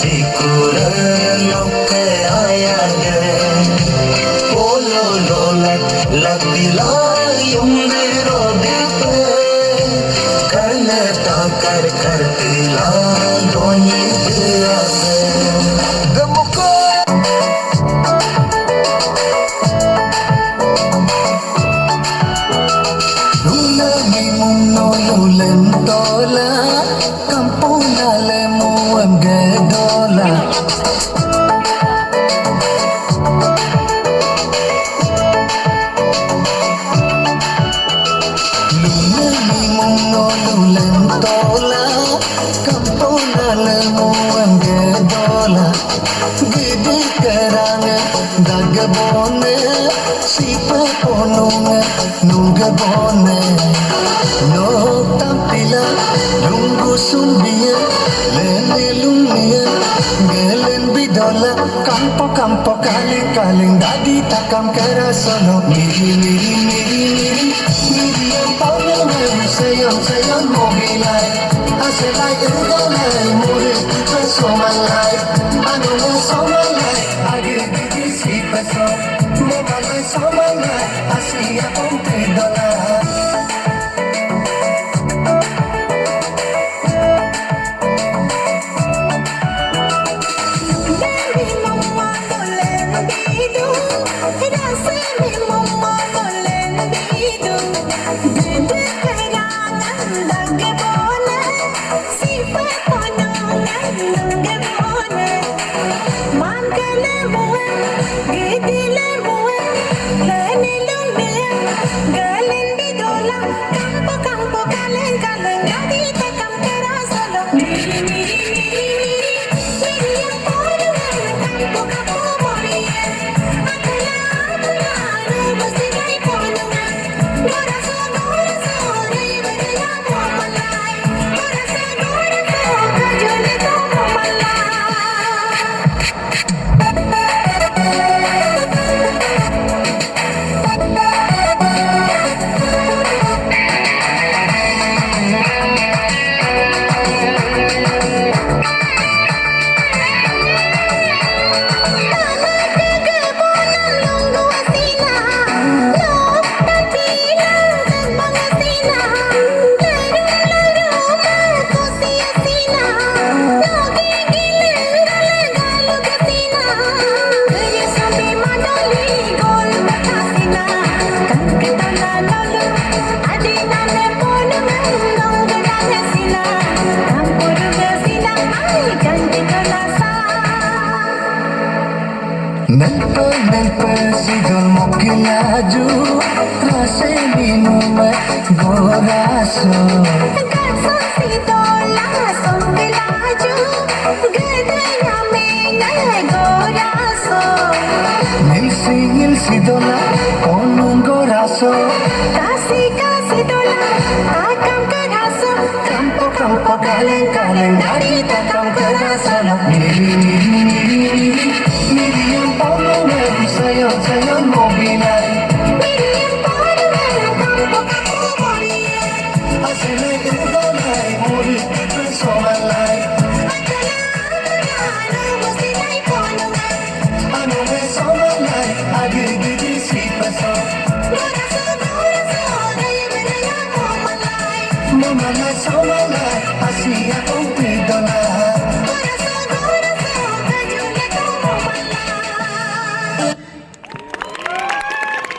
Sikura loke ayage polo lolat labila yumne rodipe karne takar kartila doni diase gamuko lula mi munno lulen tola kampuna le muam gedola lula mi munno lulen tola kampuna le muam gedola gidi karanga dagabone sipa ponunga nungabone no tampila lungu sumbia lene lumia gelen bidola kampo kaling kaling dadi takam kerasono miri yang paling sayang mobilai aselai ergolai murid pesomalai anu somalai agi gigi si peso momalai somalai asia ponte dola Nelpa sidol mokilaju rase minum goraso Gaso sidola sonkilaju gadaya menga goraso Nil sidola konung goraso Kasi dola akam keraso Kampo kaleng dari takam keraso Miri yang paling sayang mobilai Miriam paruan kampo moriye Asile ergolai murid pesomalai Anu musilai ponunga anu pesomalai agi gigi si peso Goraso daya beraya momalai Mama somalai asia umpi dolai